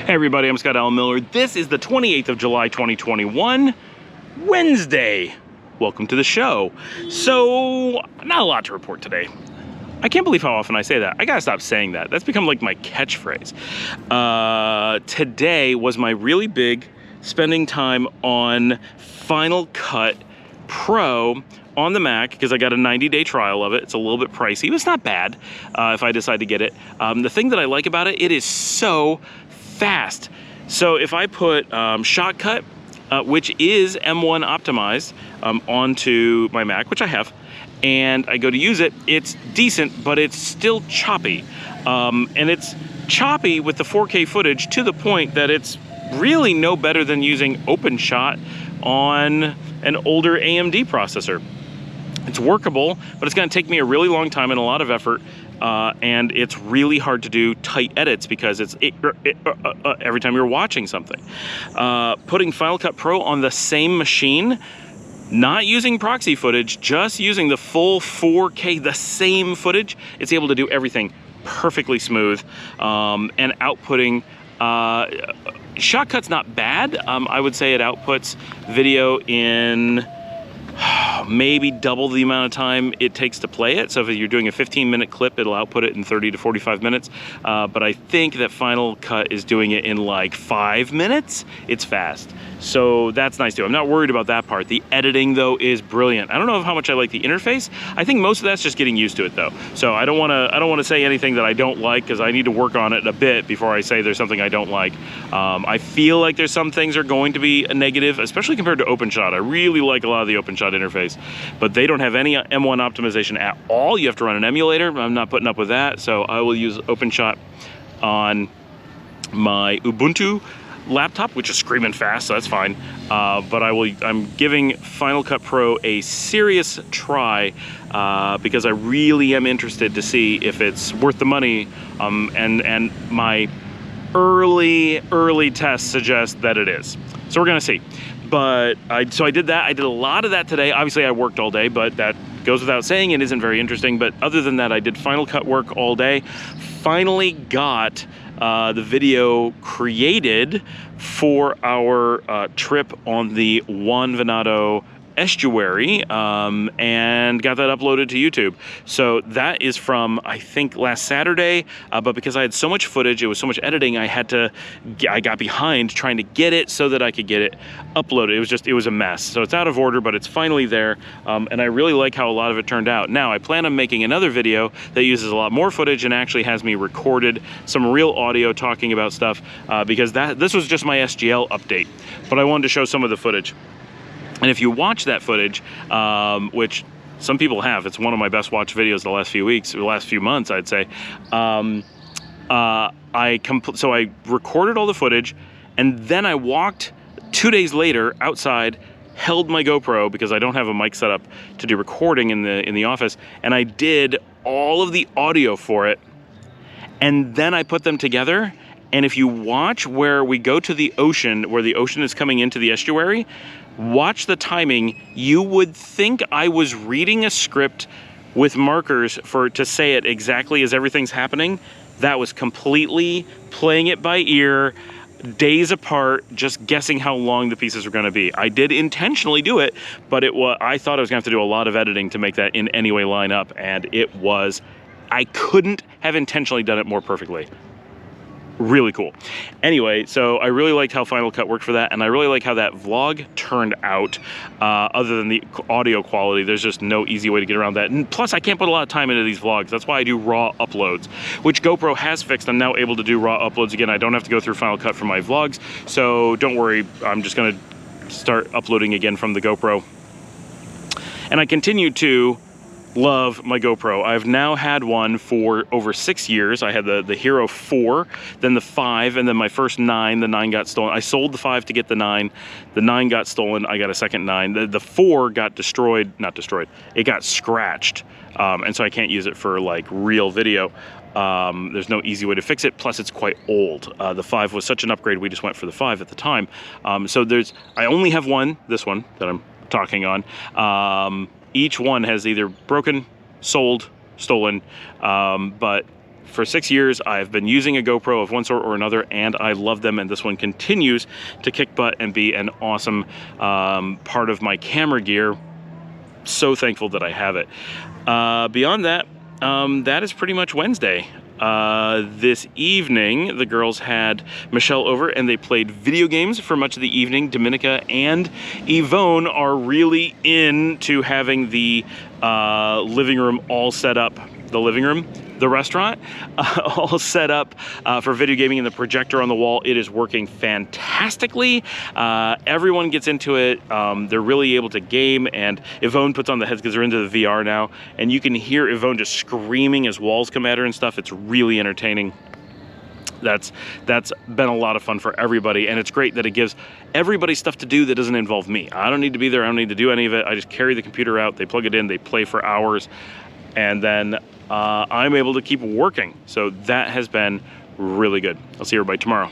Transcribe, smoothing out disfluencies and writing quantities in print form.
Hey everybody, I'm Scott Allen Miller. This is the 28th of July, 2021, Wednesday. Welcome to the show. So, not a lot to report today. I can't believe how often I say that. I gotta stop saying that. That's become like my catchphrase. Today was my really big spending time on Final Cut Pro on the Mac, because I got a 90-day trial of it. It's a little bit pricey, but it's not bad if I decide to get it. The thing that I like about it, it is so fast. So if I put Shotcut, which is M1 optimized, onto my Mac, which I have, and I go to use it, it's decent, but it's still choppy. And it's choppy with the 4K footage to the point that it's really no better than using OpenShot on an older AMD processor. It's workable, but it's gonna take me a really long time and a lot of effort, and it's really hard to do tight edits because it's every time you're watching something. Putting Final Cut Pro on the same machine, not using proxy footage, just using the full 4K, the same footage, it's able to do everything perfectly smooth, and outputting, Shotcut's not bad. I would say it outputs video in maybe double the amount of time it takes to play it. So if you're doing a 15-minute clip, it'll output it in 30 to 45 minutes. But I think that Final Cut is doing it in like 5 minutes. It's fast. So that's nice too. I'm not worried about that part. The editing though is brilliant. I don't know how much I like the interface. I think most of that's just getting used to it though. So I don't want to say anything that I don't like, because I need to work on it a bit before I say there's something I don't like. I feel like there's some things are going to be a negative, especially compared to OpenShot. I really like a lot of the OpenShot interface, but they don't have any M1 optimization at all. You have to run an emulator. I'm not putting up with that. So I will use OpenShot on my Ubuntu laptop, which is screaming fast, so that's fine. But I'm giving Final Cut Pro a serious try, because I really am interested to see if it's worth the money, and my early tests suggest that it is. So we're gonna see. But so I did that. I did a lot of that today. Obviously I worked all day, but that goes without saying. It isn't very interesting. But other than that, I did Final Cut work all day. Finally got the video created for our trip on the Juan Venado estuary, and got that uploaded to YouTube. So that is from, I think, last Saturday, but because I had so much footage, it was so much editing, I got behind trying to get it so that I could get it uploaded. It was a mess. So it's out of order, but it's finally there, and I really like how a lot of it turned out. Now, I plan on making another video that uses a lot more footage and actually has me recorded some real audio talking about stuff, because this was just my SGL update, but I wanted to show some of the footage. And if you watch that footage, which some people have, it's one of my best watched videos the last few weeks, or the last few months, I'd say. So I recorded all the footage, and then I walked 2 days later outside, held my GoPro, because I don't have a mic set up to do recording in the office, and I did all of the audio for it, and then I put them together. And if you watch where we go to the ocean, where the ocean is coming into the estuary, watch the timing. You would think I was reading a script with markers to say it exactly as everything's happening. That was completely playing it by ear, days apart, just guessing how long the pieces were gonna be. I did intentionally do it, but I thought I was gonna have to do a lot of editing to make that in any way line up, and I couldn't have intentionally done it more perfectly. Really cool. Anyway, so I really liked how Final Cut worked for that, and I really like how that vlog turned out. Other than the audio quality, there's just no easy way to get around that. And plus, I can't put a lot of time into these vlogs. That's why I do raw uploads, which GoPro has fixed. I'm now able to do raw uploads again. I don't have to go through Final Cut for my vlogs, so don't worry. I'm just gonna start uploading again from the GoPro. And I continue to love my GoPro. I've now had one for over 6 years. I had the Hero 4, then the 5, and then my first 9. The 9 got stolen. I sold the 5 to get the 9. The 9 got stolen. I got a second 9. The 4 got destroyed. Not destroyed. It got scratched, and so I can't use it for like real video. There's no easy way to fix it. Plus, it's quite old. The 5 was such an upgrade. We just went for the 5 at the time. So I only have one. This one that I'm talking on. Each one has either broken, sold, stolen, but for 6 years, I've been using a GoPro of one sort or another, and I love them, and this one continues to kick butt and be an awesome part of my camera gear. So thankful that I have it. Beyond that, that is pretty much Wednesday. This evening, the girls had Michelle over and they played video games for much of the evening. Dominica and Ivonne are really into having the living room all set up. The restaurant, all set up for video gaming, and the projector on the wall. It is working fantastically. Everyone gets into it. They're really able to game, and Ivonne puts on the heads because they're into the VR now, and you can hear Ivonne just screaming as walls come at her and stuff. It's really entertaining. That's been a lot of fun for everybody, and it's great that it gives everybody stuff to do that doesn't involve me. I don't need to be there. I don't need to do any of it. I just carry the computer out, they plug it in, they play for hours, and then I'm able to keep working. So that has been really good. I'll see everybody tomorrow.